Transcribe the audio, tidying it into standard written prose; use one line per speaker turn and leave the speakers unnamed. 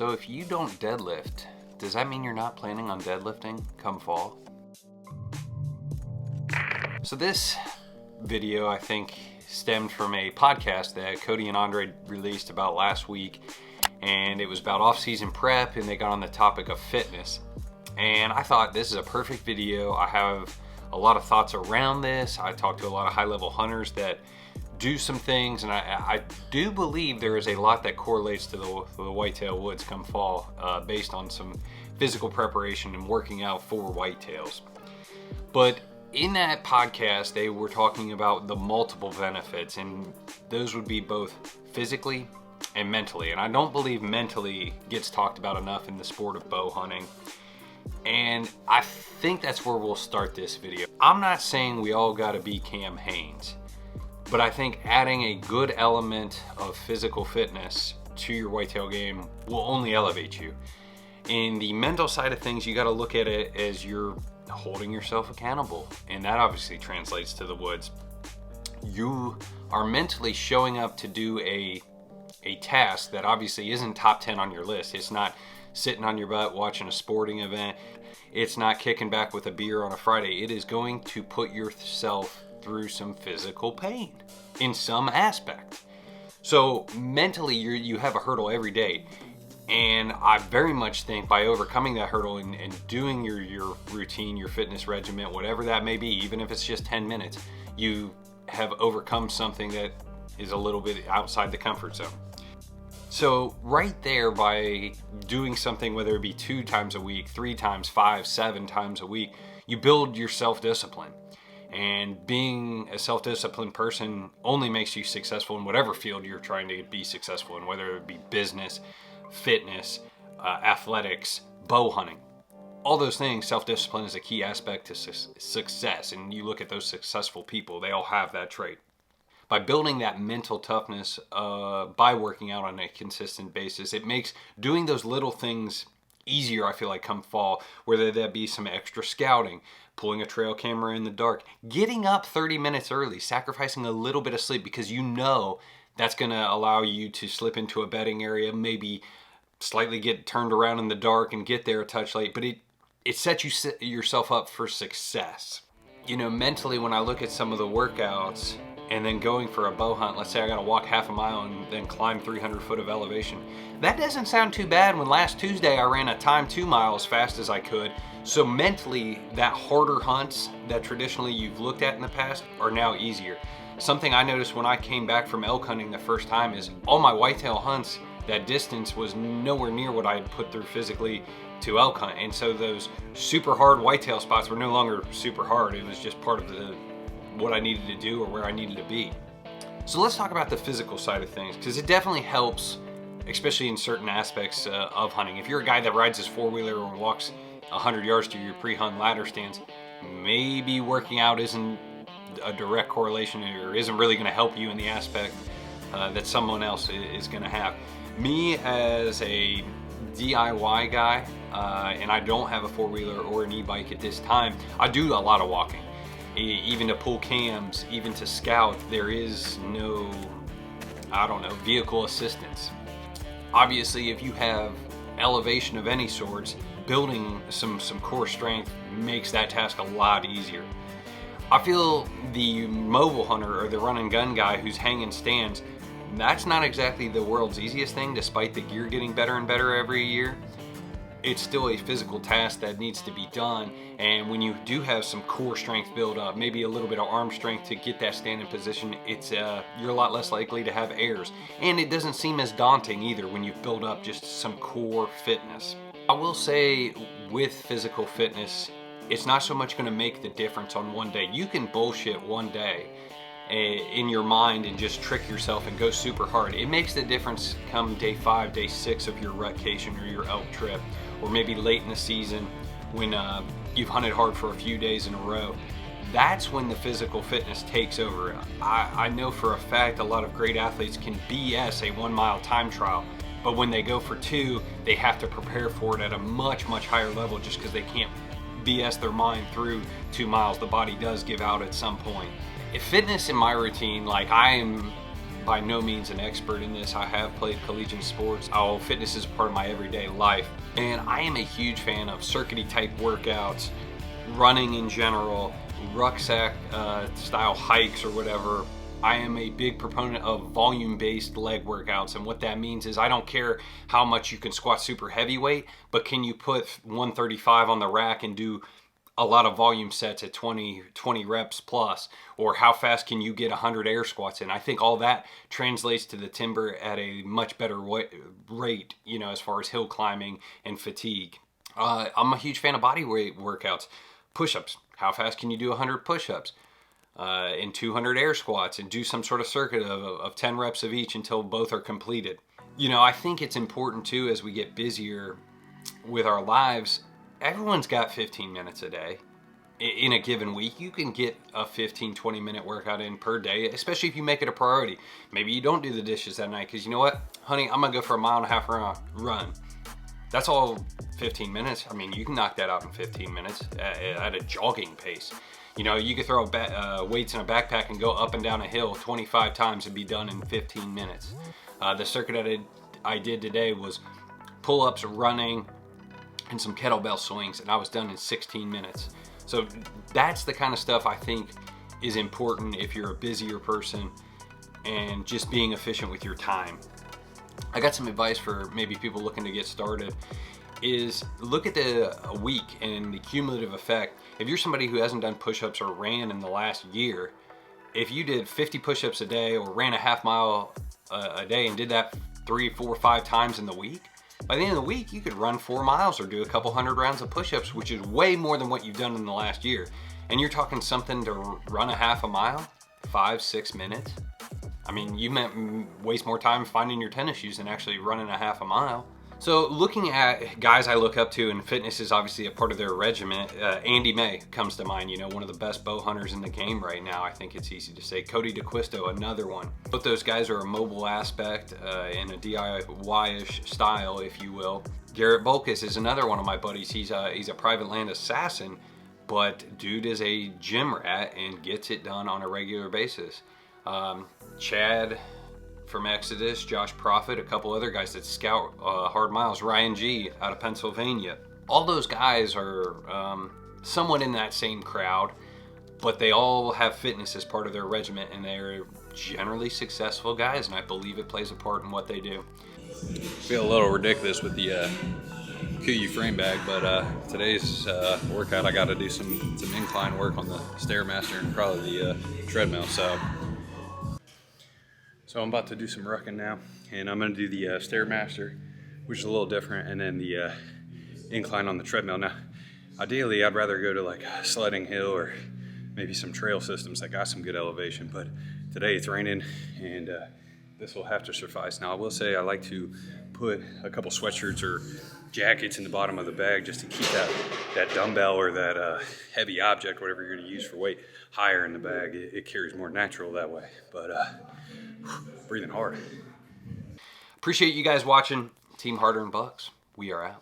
So if you don't deadlift, does that mean you're not planning on deadlifting come fall? So this video, I think, stemmed from a podcast that Cody and Andre released about last week, and it was about off-season prep, and they got on the topic of fitness. And I thought this is a perfect video. I have a lot of thoughts around this. I talked to a lot of high-level hunters that do some things, and I do believe there is a lot that correlates to the whitetail woods come fall based on some physical preparation and working out for whitetails. But in that podcast, they were talking about the multiple benefits, and those would be both physically and mentally. And I don't believe mentally gets talked about enough in the sport of bow hunting. And I think that's where we'll start this video. I'm not saying we all gotta be Cam Hanes, but I think adding a good element of physical fitness to your whitetail game will only elevate you. In the mental side of things, you gotta look at it as you're holding yourself accountable, and that obviously translates to the woods. You are mentally showing up to do a task that obviously isn't top 10 on your list. It's not sitting on your butt watching a sporting event. It's not kicking back with a beer on a Friday. It is going to put yourself through some physical pain in some aspect. So mentally, you have a hurdle every day. And I very much think by overcoming that hurdle and doing your routine, your fitness regimen, whatever that may be, even if it's just 10 minutes, you have overcome something that is a little bit outside the comfort zone. So right there, by doing something, whether it be 2 times a week, 3 times, 5, 7 times a week, you build your self-discipline. And being a self-disciplined person only makes you successful in whatever field you're trying to be successful in, whether it be business, fitness, athletics, bow hunting. All those things, self-discipline is a key aspect to success. And you look at those successful people, they all have that trait. By building that mental toughness by working out on a consistent basis, it makes doing those little things easier, I feel like, come fall, whether that be some extra scouting, pulling a trail camera in the dark, getting up 30 minutes early, sacrificing a little bit of sleep because you know that's going to allow you to slip into a bedding area, maybe slightly get turned around in the dark and get there a touch late, but it sets yourself up for success. You know, mentally, when I look at some of the workouts and then going for a bow hunt, let's say I got to walk half a mile and then climb 300 foot of elevation. That doesn't sound too bad when last Tuesday I ran a time 2 miles as fast as I could. So mentally, that harder hunts that traditionally you've looked at in the past are now easier. Something I noticed when I came back from elk hunting the first time is all my whitetail hunts, that distance was nowhere near what I had put through physically to elk hunt. And so those super hard whitetail spots were no longer super hard. It was just part of what I needed to do or where I needed to be. So let's talk about the physical side of things, because it definitely helps, especially in certain aspects of hunting. If you're a guy that rides his four-wheeler or walks 100 yards to your pre-hunt ladder stands, maybe working out isn't a direct correlation or isn't really going to help you in the aspect that someone else is going to have. Me as a DIY guy, and I don't have a four-wheeler or an e-bike at this time, I do a lot of walking. Even to pull cams, even to scout, there is no, vehicle assistance. Obviously, if you have elevation of any sorts, building some core strength makes that task a lot easier. I feel the mobile hunter or the run and gun guy who's hanging stands, that's not exactly the world's easiest thing, despite the gear getting better and better every year. It's still a physical task that needs to be done, and when you do have some core strength build up, maybe a little bit of arm strength to get that standing position, it's you're a lot less likely to have errors, and it doesn't seem as daunting either when you build up just some core fitness. I will say with physical fitness, it's not so much going to make the difference on one day. You can bullshit one day in your mind and just trick yourself and go super hard. It makes the difference come day 5, day 6 of your rutcation or your elk trip, or maybe late in the season when you've hunted hard for a few days in a row. That's when the physical fitness takes over. I know for a fact a lot of great athletes can BS a 1 mile time trial, but when they go for 2, they have to prepare for it at a much higher level just because they can't BS their mind through 2 miles. The body does give out at some point. If fitness in my routine, like I am by no means an expert in this. I have played collegiate sports. Fitness is part of my everyday life. And I am a huge fan of circuity type workouts, running in general, rucksack style hikes or whatever. I am a big proponent of volume-based leg workouts, and what that means is I don't care how much you can squat super heavyweight, but can you put 135 on the rack and do a lot of volume sets at 20 reps plus, or how fast can you get 100 air squats in? I think all that translates to the timber at a much better rate, you know, as far as hill climbing and fatigue. I'm a huge fan of body weight workouts. Push-ups. How fast can you do 100 push-ups? And 200 air squats, and do some sort of circuit of 10 reps of each until both are completed. You know, I think it's important too, as we get busier with our lives, everyone's got 15 minutes a day. In a given week, you can get a 15-20 minute workout in per day, especially if you make it a priority. Maybe you don't do the dishes that night because, you know what, honey, I'm gonna go for a 1.5 mile run. That's all 15 minutes. I mean, you can knock that out in 15 minutes at a jogging pace. You know, you could throw weights in a backpack and go up and down a hill 25 times and be done in 15 minutes. The circuit that I did today was pull-ups, running, and some kettlebell swings, and I was done in 16 minutes. So that's the kind of stuff I think is important if you're a busier person and just being efficient with your time. I got some advice for maybe people looking to get started. Is look at the week and the cumulative effect. If you're somebody who hasn't done push-ups or ran in the last year, if you did 50 push-ups a day or ran a half mile a day and did that 3, 4, 5 times in the week, by the end of the week, you could run 4 miles or do a couple hundred rounds of push-ups, which is way more than what you've done in the last year. And you're talking something to run a half a mile, 5-6 minutes. I mean, you might waste more time finding your tennis shoes than actually running a half a mile. So looking at guys I look up to, and fitness is obviously a part of their regimen, Andy May comes to mind, you know, one of the best bow hunters in the game right now. I think it's easy to say. Cody DeQuisto, another one. Both those guys are a mobile aspect in a DIY-ish style, if you will. Garrett Volkis is another one of my buddies. He's a private land assassin, but dude is a gym rat and gets it done on a regular basis. Chad from Exodus, Josh Prophet, a couple other guys that scout hard miles, Ryan G out of Pennsylvania. All those guys are somewhat in that same crowd, but they all have fitness as part of their regiment, and they're generally successful guys, and I believe it plays a part in what they do. Feel a little ridiculous with the KUU frame bag, but today's workout I got to do some incline work on the Stairmaster and probably the treadmill. So I'm about to do some rucking now, and I'm going to do the Stairmaster, which is a little different, and then the incline on the treadmill. Now, ideally, I'd rather go to like a sledding hill or maybe some trail systems that got some good elevation, but today it's raining, and this will have to suffice. Now, I will say I like to put a couple sweatshirts or jackets in the bottom of the bag just to keep that dumbbell or that heavy object, whatever you're going to use for weight, higher in the bag. It carries more natural that way, but breathing hard. Appreciate you guys watching. Team Harder and Bucks, we are out.